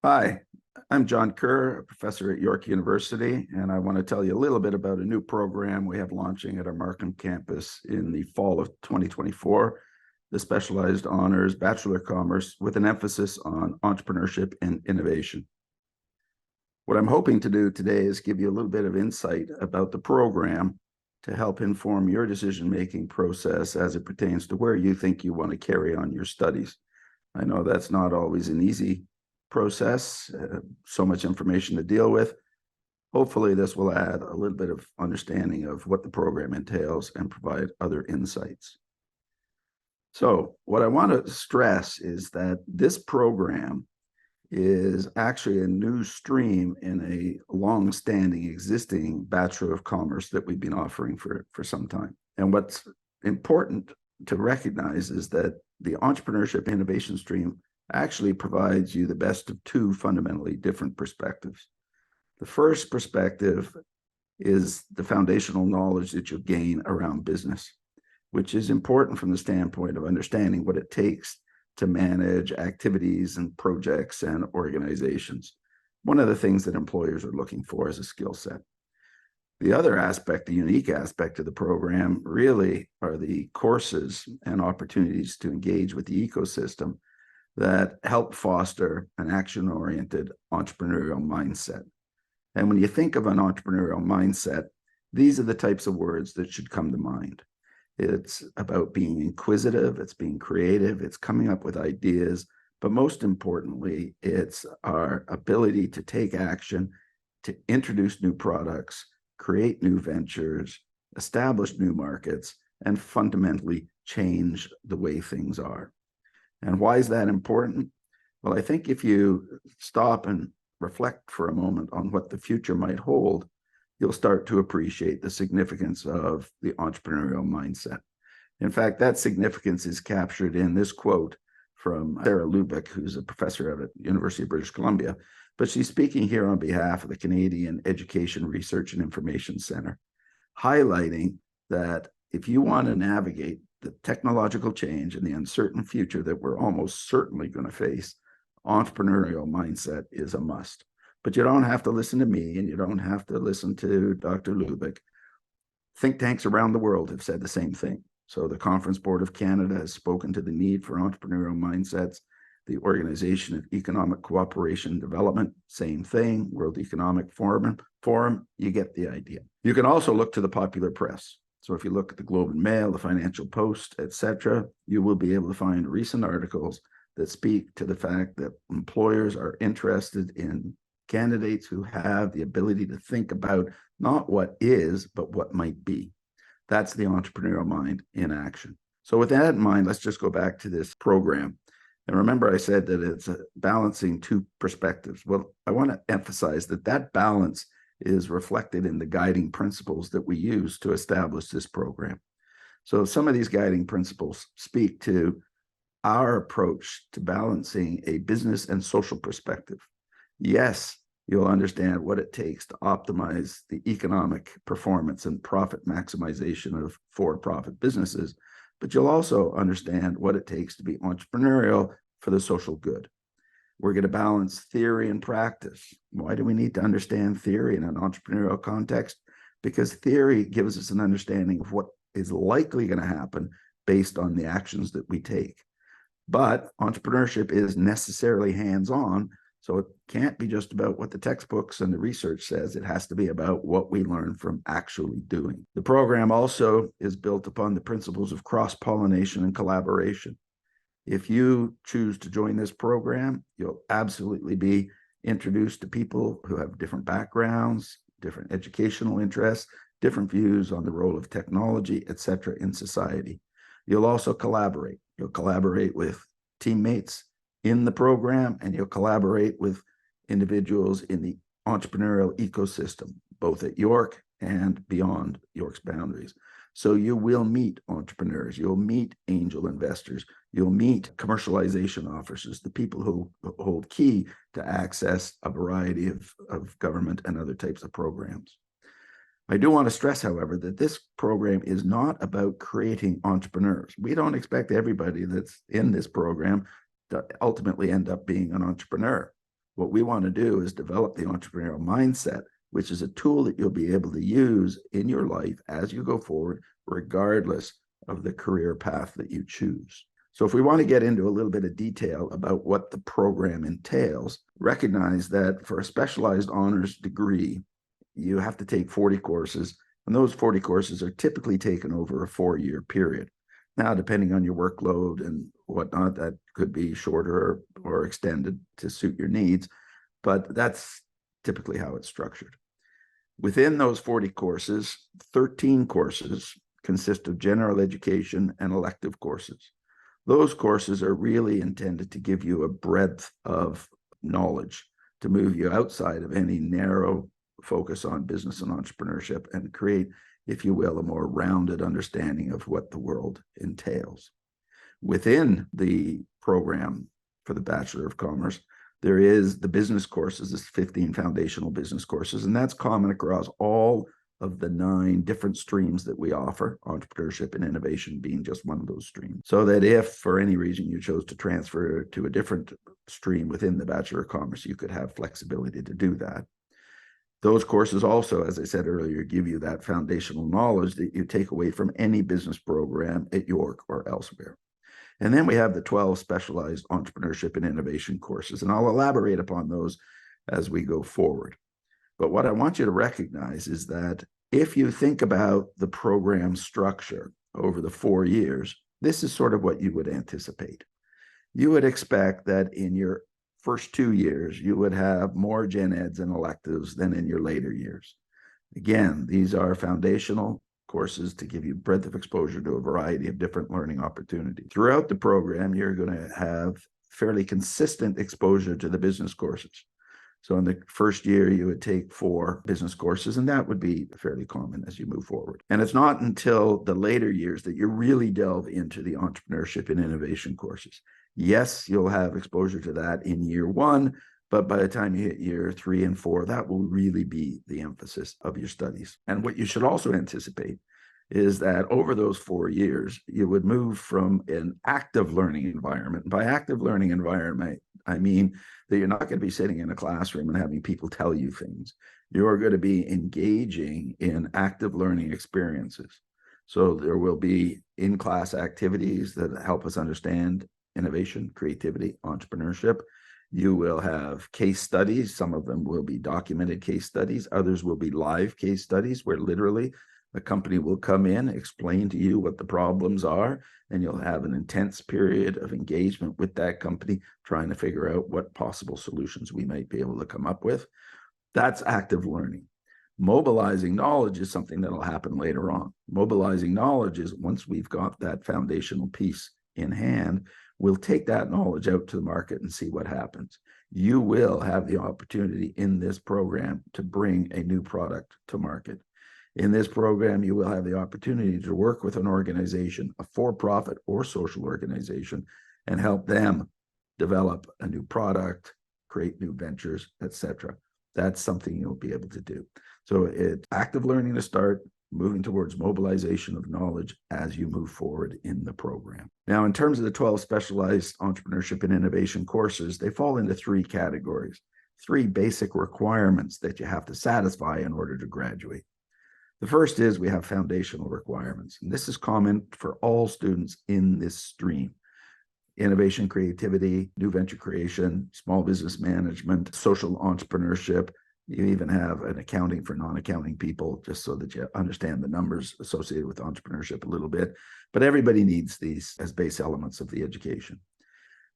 Hi, I'm John Kerr, a professor at York University, and I want to tell you a little bit about a new program we have launching at our Markham campus in the fall of 2024, the Specialized Honors Bachelor of Commerce with an emphasis on entrepreneurship and innovation. What I'm hoping to do today is give you a little bit of insight about the program to help inform your decision-making process as it pertains to where you think you want to carry on your studies. I know that's not always an easy process, so much information to deal with. Hopefully this will add a little bit of understanding of what the program entails and provide other insights. So what I want to stress is that this program is actually a new stream in a long-standing existing Bachelor of Commerce that we've been offering for some time. And what's important to recognize is that the entrepreneurship innovation stream actually provides you the best of two fundamentally different perspectives. The first perspective is the foundational knowledge that you'll gain around business, which is important from the standpoint of understanding what it takes to manage activities and projects and organizations. One of the things that employers are looking for is a skill set. The other aspect, the unique aspect of the program, really are the courses and opportunities to engage with the ecosystem that help foster an action-oriented entrepreneurial mindset. And when you think of an entrepreneurial mindset, these are the types of words that should come to mind. It's about being inquisitive, it's being creative, it's coming up with ideas, but most importantly, it's our ability to take action, to introduce new products, create new ventures, establish new markets, and fundamentally change the way things are. And why is that important? Well, I think if you stop and reflect for a moment on what the future might hold, you'll start to appreciate the significance of the entrepreneurial mindset. In fact, that significance is captured in this quote from Sarah Lubick, who's a professor at the University of British Columbia, but she's speaking here on behalf of the Canadian Education Research and Information Centre, highlighting that if you want to navigate the technological change and the uncertain future that we're almost certainly going to face, entrepreneurial mindset is a must. But you don't have to listen to me, and you don't have to listen to Dr. Lubick. Think tanks around the world have said the same thing. So the Conference Board of Canada has spoken to the need for entrepreneurial mindsets. The Organization of Economic Cooperation and Development, same thing. World Economic Forum, you get the idea. You can also look to the popular press. So if you look at the Globe and Mail, the Financial Post, etc., you will be able to find recent articles that speak to the fact that employers are interested in candidates who have the ability to think about not what is, but what might be. That's the entrepreneurial mind in action. So with that in mind, let's just go back to this program. And remember, I said that it's balancing two perspectives. Well, I want to emphasize that that balance is reflected in the guiding principles that we use to establish this program. So some of these guiding principles speak to our approach to balancing a business and social perspective. Yes, you'll understand what it takes to optimize the economic performance and profit maximization of for-profit businesses, but you'll also understand what it takes to be entrepreneurial for the social good. We're going to balance theory and practice. Why do we need to understand theory in an entrepreneurial context? Because theory gives us an understanding of what is likely going to happen based on the actions that we take. But entrepreneurship is necessarily hands-on, so it can't be just about what the textbooks and the research says. It has to be about what we learn from actually doing. The program also is built upon the principles of cross-pollination and collaboration. If you choose to join this program, you'll absolutely be introduced to people who have different backgrounds, different educational interests, different views on the role of technology, etc., in society. You'll also collaborate. You'll collaborate with teammates in the program, and you'll collaborate with individuals in the entrepreneurial ecosystem, both at York and beyond York's boundaries. So you will meet entrepreneurs, you'll meet angel investors, you'll meet commercialization officers, the people who hold key to access a variety of government and other types of programs. I do want to stress, however, that this program is not about creating entrepreneurs. We don't expect everybody that's in this program to ultimately end up being an entrepreneur. What we want to do is develop the entrepreneurial mindset, which is a tool that you'll be able to use in your life as you go forward, regardless of the career path that you choose. So if we want to get into a little bit of detail about what the program entails, recognize that for a specialized honors degree, you have to take 40 courses, and those 40 courses are typically taken over a 4-year period. Now, depending on your workload and whatnot, that could be shorter or extended to suit your needs, but that's typically how it's structured. Within those 40 courses, 13 courses consist of general education and elective courses. Those courses are really intended to give you a breadth of knowledge to move you outside of any narrow focus on business and entrepreneurship and create, if you will, a more rounded understanding of what the world entails. Within the program for the Bachelor of Commerce, there is the business courses, this 15 foundational business courses, and that's common across all of the 9 different streams that we offer, entrepreneurship and innovation being just one of those streams. So that if for any reason you chose to transfer to a different stream within the Bachelor of Commerce, you could have flexibility to do that. Those courses also, as I said earlier, give you that foundational knowledge that you take away from any business program at York or elsewhere. And then we have the 12 specialized entrepreneurship and innovation courses, and I'll elaborate upon those as we go forward. But what I want you to recognize is that if you think about the program structure over the 4 years, this is sort of what you would anticipate. You would expect that in your first 2 years, you would have more gen eds and electives than in your later years. Again, these are foundational courses to give you breadth of exposure to a variety of different learning opportunities. Throughout the program, you're going to have fairly consistent exposure to the business courses. So in the first year, you would take 4 business courses, and that would be fairly common as you move forward. And it's not until the later years that you really delve into the entrepreneurship and innovation courses. Yes, you'll have exposure to that in year 1, but by the time you hit year 3 and 4, that will really be the emphasis of your studies. And what you should also anticipate is that over those 4 years, you would move from an active learning environment. By active learning environment, I mean that you're not going to be sitting in a classroom and having people tell you things. You're going to be engaging in active learning experiences. So there will be in-class activities that help us understand innovation, creativity, entrepreneurship. You will have case studies. Some of them will be documented case studies. Others will be live case studies where literally a company will come in, explain to you what the problems are, and you'll have an intense period of engagement with that company, trying to figure out what possible solutions we might be able to come up with. That's active learning. Mobilizing knowledge is something that'll happen later on. Mobilizing knowledge is once we've got that foundational piece in hand, we'll take that knowledge out to the market and see what happens. You will have the opportunity in this program to bring a new product to market. In this program, you will have the opportunity to work with an organization, a for-profit or social organization, and help them develop a new product, create new ventures, etc. That's something you'll be able to do. So it's active learning to start, moving towards mobilization of knowledge as you move forward in the program. Now, in terms of the 12 specialized entrepreneurship and innovation courses, they fall into 3 categories, 3 basic requirements that you have to satisfy in order to graduate. The first is we have foundational requirements, and this is common for all students in this stream. Innovation, creativity, new venture creation, small business management, social entrepreneurship. You even have an accounting for non-accounting people, just so that you understand the numbers associated with entrepreneurship a little bit. But everybody needs these as base elements of the education.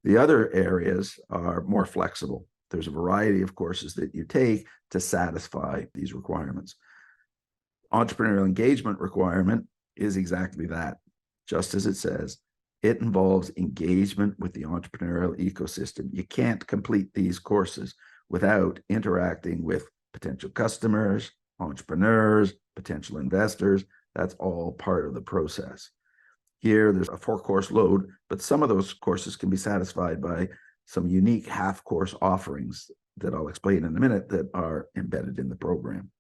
The other areas are more flexible. There's a variety of courses that you take to satisfy these requirements. Entrepreneurial engagement requirement is exactly that. Just as it says, it involves engagement with the entrepreneurial ecosystem. You can't complete these courses without interacting with potential customers, entrepreneurs, potential investors. That's all part of the process. Here, there's a 4-course load, but some of those courses can be satisfied by some unique half-course offerings that I'll explain in a minute that are embedded in the program.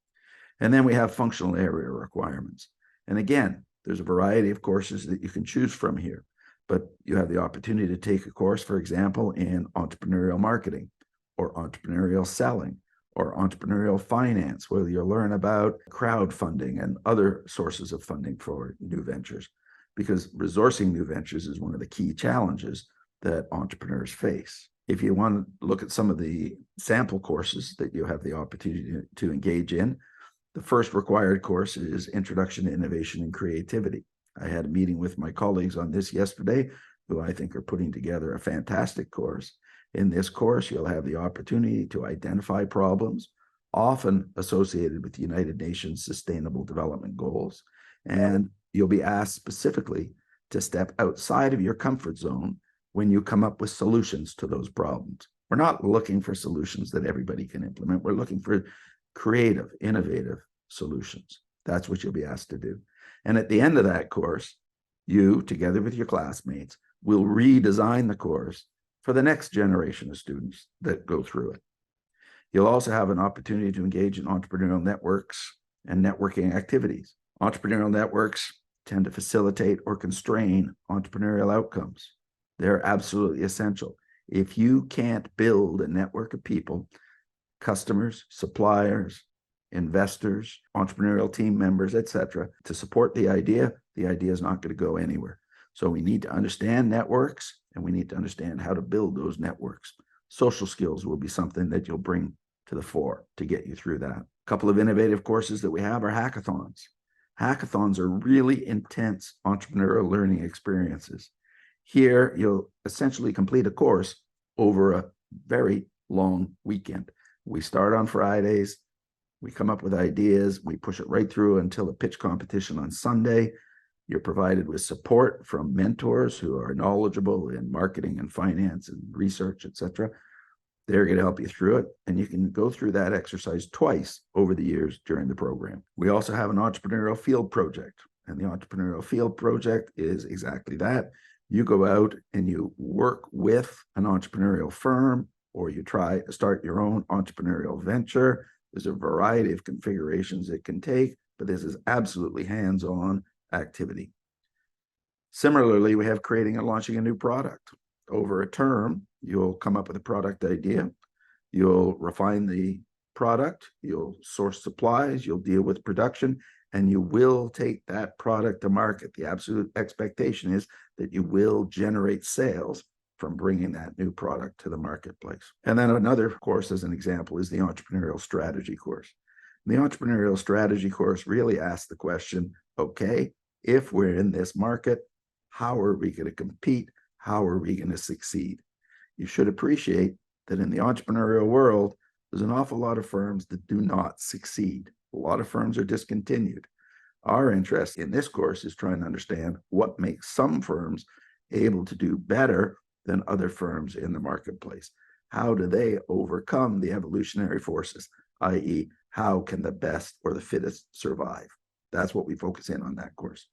And then we have functional area requirements. And again, there's a variety of courses that you can choose from here, but you have the opportunity to take a course, for example, in entrepreneurial marketing, or entrepreneurial selling, or entrepreneurial finance, where you'll learn about crowdfunding and other sources of funding for new ventures, because resourcing new ventures is one of the key challenges that entrepreneurs face. If you want to look at some of the sample courses that you have the opportunity to engage in, the first required course is Introduction to Innovation and Creativity. I had a meeting with my colleagues on this yesterday, who I think are putting together a fantastic course. In this course, you'll have the opportunity to identify problems, often associated with the United Nations Sustainable Development Goals, and you'll be asked specifically to step outside of your comfort zone when you come up with solutions to those problems. We're not looking for solutions that everybody can implement. We're looking for creative, innovative solutions. That's what you'll be asked to do. And at the end of that course, you, together with your classmates, will redesign the course for the next generation of students that go through it. You'll also have an opportunity to engage in entrepreneurial networks and networking activities. Entrepreneurial networks tend to facilitate or constrain entrepreneurial outcomes. They're absolutely essential. If you can't build a network of people, customers, suppliers, investors, entrepreneurial team members, etc., to support the idea is not going to go anywhere. So we need to understand networks, and we need to understand how to build those networks. Social skills will be something that you'll bring to the fore to get you through that. A couple of innovative courses that we have are hackathons. Hackathons are really intense entrepreneurial learning experiences. Here, you'll essentially complete a course over a very long weekend. We start on Fridays, we come up with ideas, we push it right through until a pitch competition on Sunday. You're provided with support from mentors who are knowledgeable in marketing and finance and research, etc. They're going to help you through it, and you can go through that exercise twice over the years during the program. We also have an entrepreneurial field project, and the entrepreneurial field project is exactly that. You go out and you work with an entrepreneurial firm, or you try to start your own entrepreneurial venture. There's a variety of configurations it can take, but this is absolutely hands-on activity. Similarly, we have creating and launching a new product. Over a term, you'll come up with a product idea, you'll refine the product, you'll source supplies, you'll deal with production, and you will take that product to market. The absolute expectation is that you will generate sales from bringing that new product to the marketplace. And then another course, as an example, is the Entrepreneurial Strategy course. The Entrepreneurial Strategy course really asks the question, okay, if we're in this market, how are we going to compete? How are we going to succeed? You should appreciate that in the entrepreneurial world, there's an awful lot of firms that do not succeed. A lot of firms are discontinued. Our interest in this course is trying to understand what makes some firms able to do better than other firms in the marketplace. How do they overcome the evolutionary forces, i.e., how can the best or the fittest survive? That's what we focus in on that course.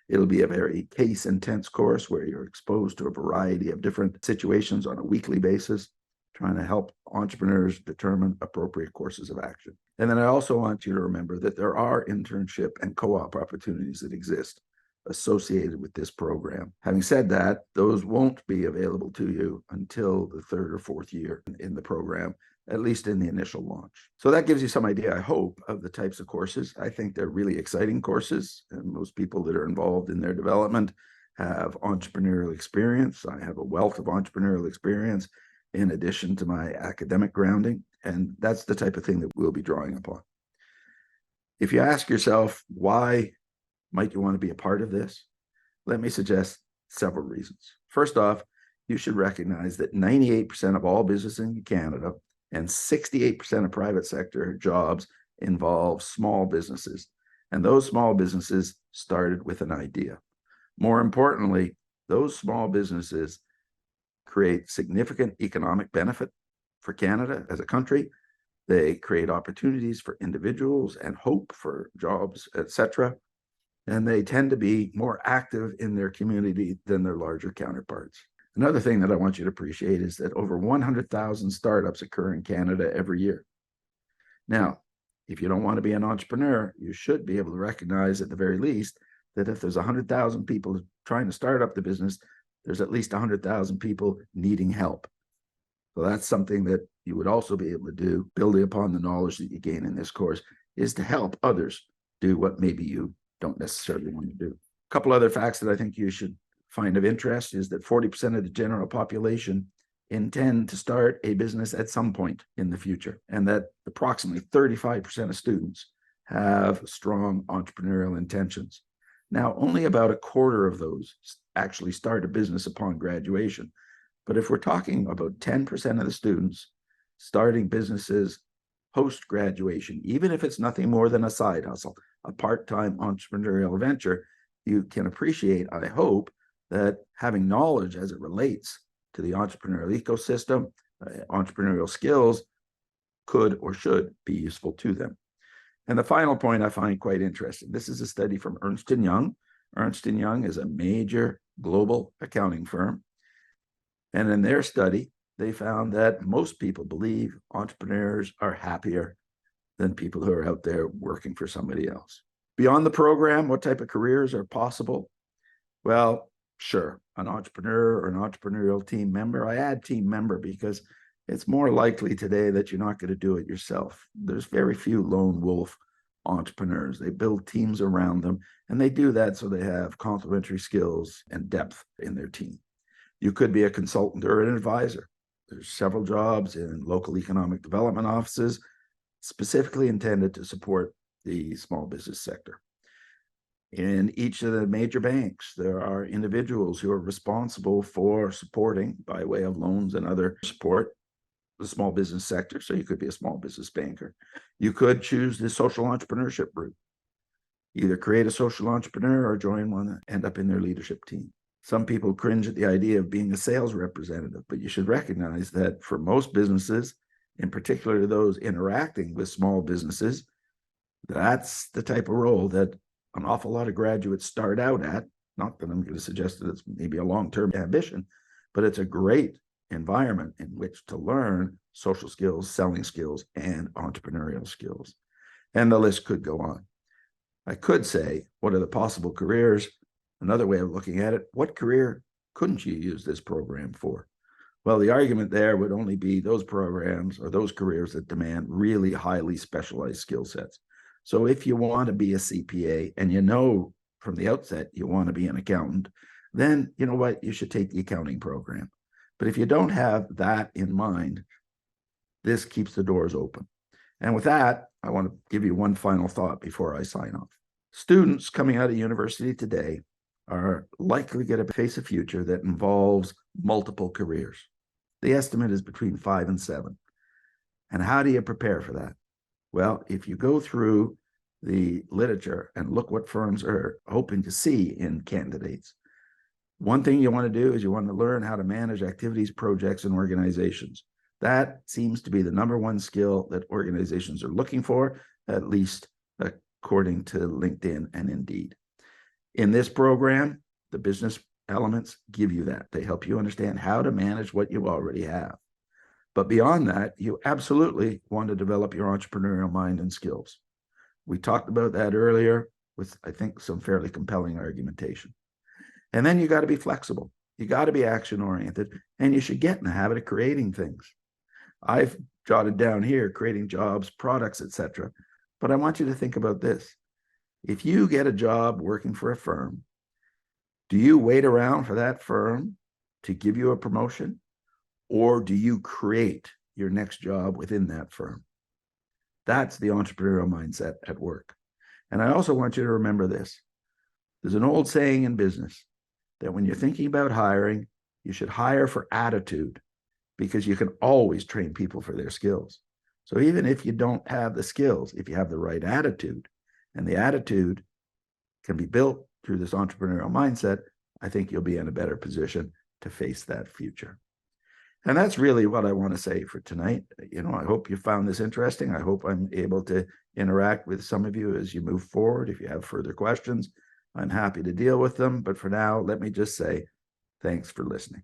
It'll be a very case-intense course where you're exposed to a variety of different situations on a weekly basis, trying to help entrepreneurs determine appropriate courses of action. And then I also want you to remember that there are internship and co-op opportunities that exist associated with this program. Having said that, those won't be available to you until the third or fourth year in the program, at least in the initial launch. So that gives you some idea, I hope, of the types of courses. I think they're really exciting courses, and most people that are involved in their development have entrepreneurial experience. I have a wealth of entrepreneurial experience in addition to my academic grounding, and that's the type of thing that we'll be drawing upon. If you ask yourself, why might you want to be a part of this? Let me suggest several reasons. First off, you should recognize that 98% of all business in Canada and 68% of private sector jobs involve small businesses. And those small businesses started with an idea. More importantly, those small businesses create significant economic benefit for Canada as a country. They create opportunities for individuals and hope for jobs, etc. And they tend to be more active in their community than their larger counterparts. Another thing that I want you to appreciate is that over 100,000 startups occur in Canada every year. Now, if you don't want to be an entrepreneur, you should be able to recognize at the very least that if there's 100,000 people trying to start up the business, there's at least 100,000 people needing help. So that's something that you would also be able to do, building upon the knowledge that you gain in this course, is to help others do what maybe you don't necessarily want to do. A couple other facts that I think you should find of interest is that 40% of the general population intend to start a business at some point in the future, and that approximately 35% of students have strong entrepreneurial intentions. Now, only about a quarter of those actually start a business upon graduation. But if we're talking about 10% of the students starting businesses post-graduation, even if it's nothing more than a side hustle, a part-time entrepreneurial venture, you can appreciate, I hope, that having knowledge as it relates to the entrepreneurial ecosystem, entrepreneurial skills could or should be useful to them. And the final point I find quite interesting. This is a study from Ernst & Young. Ernst & Young is a major global accounting firm. And in their study, they found that most people believe entrepreneurs are happier than people who are out there working for somebody else. Beyond the program, what type of careers are possible? Well, sure, an entrepreneur or an entrepreneurial team member. I add team member because it's more likely today that you're not going to do it yourself. There's very few lone wolf entrepreneurs. They build teams around them, and they do that so they have complementary skills and depth in their team. You could be a consultant or an advisor. There's several jobs in local economic development offices specifically intended to support the small business sector. In each of the major banks, there are individuals who are responsible for supporting, by way of loans and other support, the small business sector. So you could be a small business banker. You could choose the social entrepreneurship route. Either create a social entrepreneur or join one and end up in their leadership team. Some people cringe at the idea of being a sales representative, but you should recognize that for most businesses, in particular those interacting with small businesses, that's the type of role that an awful lot of graduates start out at. Not that I'm going to suggest that it's maybe a long-term ambition, but it's a great environment in which to learn social skills, selling skills, and entrepreneurial skills. And the list could go on. I could say, what are the possible careers? Another way of looking at it, what career couldn't you use this program for? Well, the argument there would only be those programs or those careers that demand really highly specialized skill sets. So if you want to be a CPA and you know from the outset you want to be an accountant, then you know what, you should take the accounting program. But if you don't have that in mind, this keeps the doors open. And with that, I want to give you one final thought before I sign off. Students coming out of university today are likely going to face a future that involves multiple careers. The estimate is between 5 and 7. And how do you prepare for that? Well, if you go through the literature and look what firms are hoping to see in candidates, one thing you want to do is you want to learn how to manage activities, projects, and organizations. That seems to be the number one skill that organizations are looking for, at least according to LinkedIn and Indeed. In this program, the business elements give you that. They help you understand how to manage what you already have. But beyond that, you absolutely want to develop your entrepreneurial mind and skills. We talked about that earlier with, I think, some fairly compelling argumentation. And then you got to be flexible. You got to be action-oriented, and you should get in the habit of creating things. I've jotted down here creating jobs, products, etc. But I want you to think about this. If you get a job working for a firm, do you wait around for that firm to give you a promotion, or do you create your next job within that firm? That's the entrepreneurial mindset at work. And I also want you to remember this. There's an old saying in business that when you're thinking about hiring, you should hire for attitude, because you can always train people for their skills. So even if you don't have the skills, if you have the right attitude, and the attitude can be built through this entrepreneurial mindset, I think you'll be in a better position to face that future. And that's really what I want to say for tonight. I hope you found this interesting. I hope I'm able to interact with some of you as you move forward. If you have further questions, I'm happy to deal with them. But for now, let me just say thanks for listening.